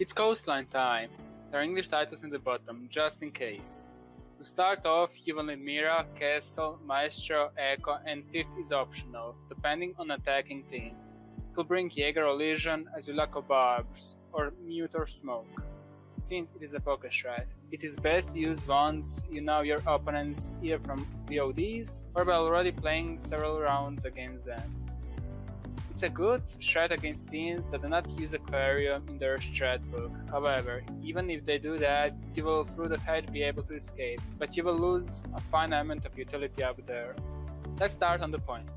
It's Coastline time. There are English titles in the bottom, just in case. To start off, you will need Mira, Castle, Maestro, Echo, and 5th is optional, depending on attacking team. It will bring Jaeger or Legion as you lack of barbs, or Mute or Smoke. Since it is a poker strat, it is best to use once you know your opponents either from VODs or by already playing several rounds against them. It's a good strat against teams that do not use Aquarium in their strat book. However, even if they do that, you will through the hedge be able to escape, but you will lose a fine amount of utility up there. Let's start on the point.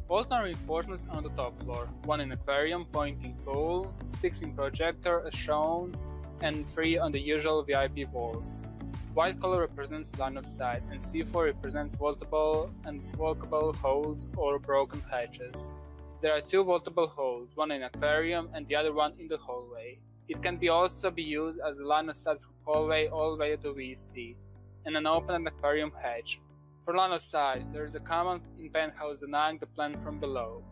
Bolt-on reinforcements on the top floor, 1 in Aquarium pointing pool, 6 in Projector as shown, and 3 on the usual VIP walls. White color represents line of sight, and C4 represents vaultable and walkable holes or broken hatches. There are 2 vaultable holes, one in Aquarium and the other one in the hallway. It can also be used as a line of sight from hallway all the way to VC, and an open Aquarium hatch. For line of sight, there is a command in Penthouse denying the plan from below.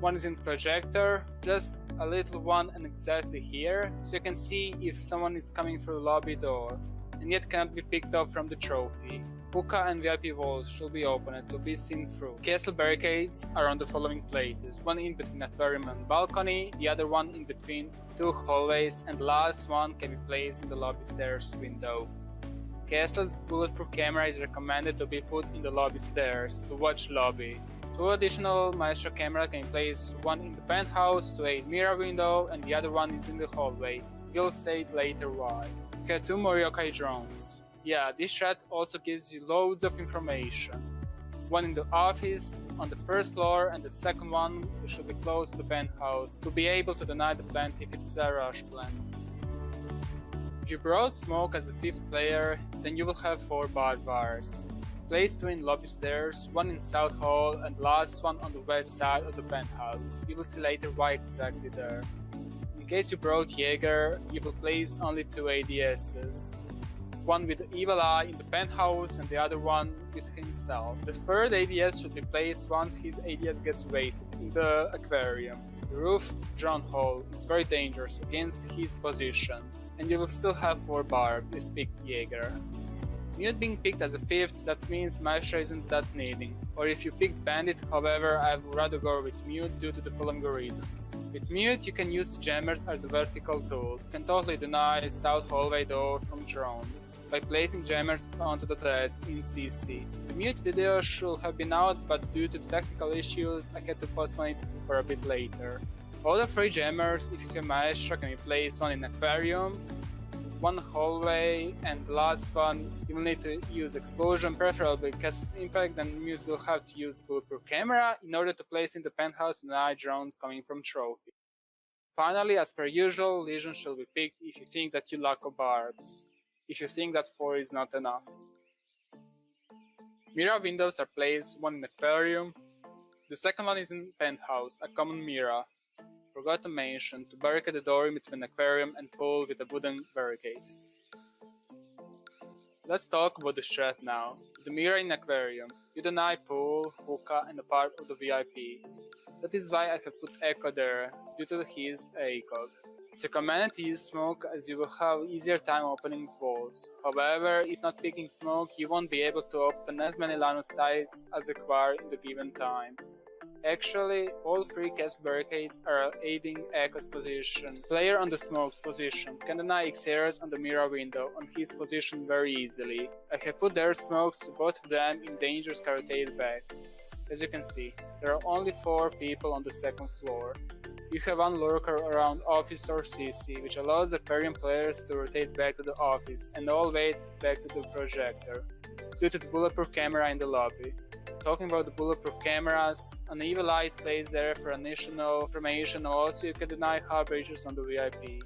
One is in Projector, just a little one and exactly here, so you can see if someone is coming through the lobby door, and yet cannot be picked up from the trophy. Hookah and VIP walls should be opened to be seen through. Castle barricades are on the following places, one in between Aquarium and balcony, the other one in between 2 hallways, and the last one can be placed in the lobby stairs window. Castle's bulletproof camera is recommended to be put in the lobby stairs to watch lobby. 2 additional Maestro camera can be placed, one in the penthouse to aid mirror window and the other one is in the hallway. We'll say later why. You have 2 more yokai drones. Yeah, this strat also gives you loads of information. One in the office on the first floor and the second one should be close to the penthouse to be able to deny the plant if it's a rush plant. If you brought Smoke as the 5th player, then you will have 4 bard bars. Place 2 in lobby stairs, 1 in South Hall and the last one on the west side of the penthouse. You will see later why exactly there. In case you brought Jaeger, you will place only 2 ADSs. One with the Evil Eye in the penthouse and the other one with himself. The 3rd ADS should be placed once his ADS gets wasted in the Aquarium. The roof drone hole is very dangerous against his position, and you will still have 4 barbs if picked Jaeger. Mute being picked as a 5th, that means Maestro isn't that needing. Or if you picked Bandit, however, I would rather go with Mute due to the following reasons. With Mute you can use jammers as the vertical tool. You can totally deny south hallway door from drones by placing jammers onto the desk in CC. The Mute video should have been out, but due to the technical issues I had to postpone it for a bit later. All the 3 jammers, if you have Maestro, can be placed one in Aquarium, 1 hallway, and the last one you will need to use Explosion, preferably because Impact, and Mute will have to use Bulletproof Camera in order to place in the penthouse and deny drones coming from Trophy. Finally, as per usual, Legion should be picked if you think that you lack of barbs, if you think that 4 is not enough. Mirror windows are placed, 1 in Aquarium, the second one is in Penthouse, a common mirror. Forgot to mention to barricade the door in between Aquarium and pool with a wooden barricade. Let's talk about the strat now. The mirror in Aquarium. You deny pool, hookah, and a part of the VIP. That is why I have put Echo there, due to his ACOG. It's recommended to use Smoke as you will have easier time opening walls. However, if not picking Smoke, you won't be able to open as many line of sights as required in the given time. Actually, all 3 cast barricades are aiding Echo's position. Player on the Smoke's position can deny XRs on the mirror window on his position very easily. I have put their smokes so both of them in dangerous can rotate back. As you can see, there are only 4 people on the 2nd floor. You have 1 lurker around office or CC, which allows Aquarium players to rotate back to the office and all way back to the projector, due to the bulletproof camera in the lobby. Talking about the bulletproof cameras, an Evil Eye is placed there for additional information. Also, you can deny hard breaches on the VIP.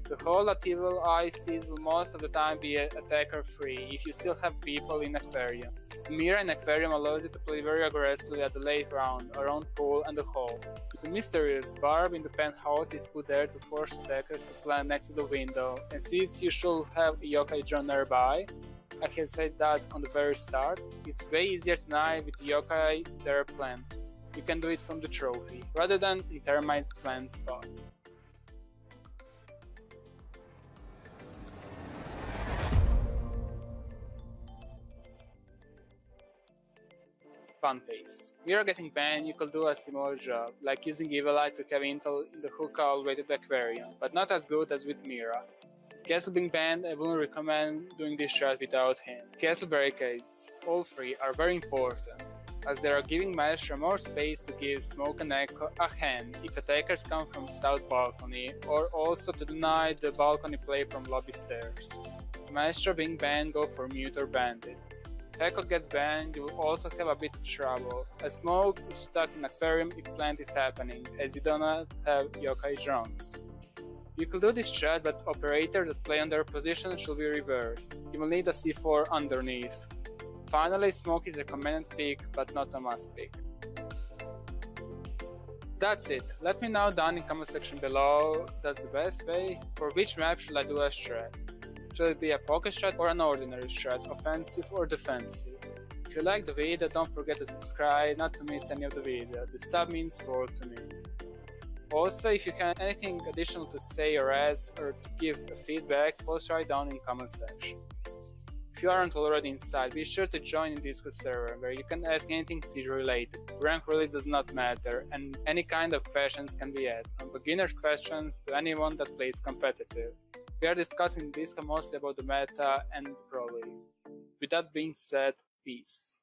The hole that Evil Eye sees will most of the time be attacker free if you still have people in Aquarium. The mirror in Aquarium allows you to play very aggressively at the late round, around pool and the hole. The mysterious barb in the penthouse is put there to force attackers to plant next to the window, and since you should have a yokai drone nearby, I have said that on the very start, it's way easier to deny with the yokai there plant. you can do it from the trophy, rather than in Termite's planned spot. Fun phase. We are getting banned, you could do a similar job, like using Evil Eye to have intel in the hookah all the way to the aquarium, but not as good as with Mira. Castle being banned, I wouldn't recommend doing this shot without him. Castle barricades, all three, are very important, as they are giving Maestro more space to give Smoke and Echo a hand if attackers come from south balcony, or also to deny the balcony play from lobby stairs. Maestro being banned, go for Mute or Bandit. If Echo gets banned, you will also have a bit of trouble, as Smoke is stuck in Aquarium if plant is happening, as you do not have Yokai drones. You could do this strat, but operators that play on their position should be reversed. You will need a C4 underneath. Finally, Smoke is a recommended pick, but not a must pick. That's it. Let me know down in the comment section below, that's the best way. For which map should I do a strat? Should it be a pocket strat or an ordinary strat, offensive or defensive? If you like the video, don't forget to subscribe not to miss any of the video. The sub means the world to me. Also, if you have anything additional to say or ask or to give feedback, post right down in the comment section. If you aren't already inside, be sure to join the Discord server where you can ask anything siege related. Rank really does not matter, and any kind of questions can be asked, from beginner questions to anyone that plays competitive. We are discussing in Discord mostly about the meta and the Pro League. With that being said, peace.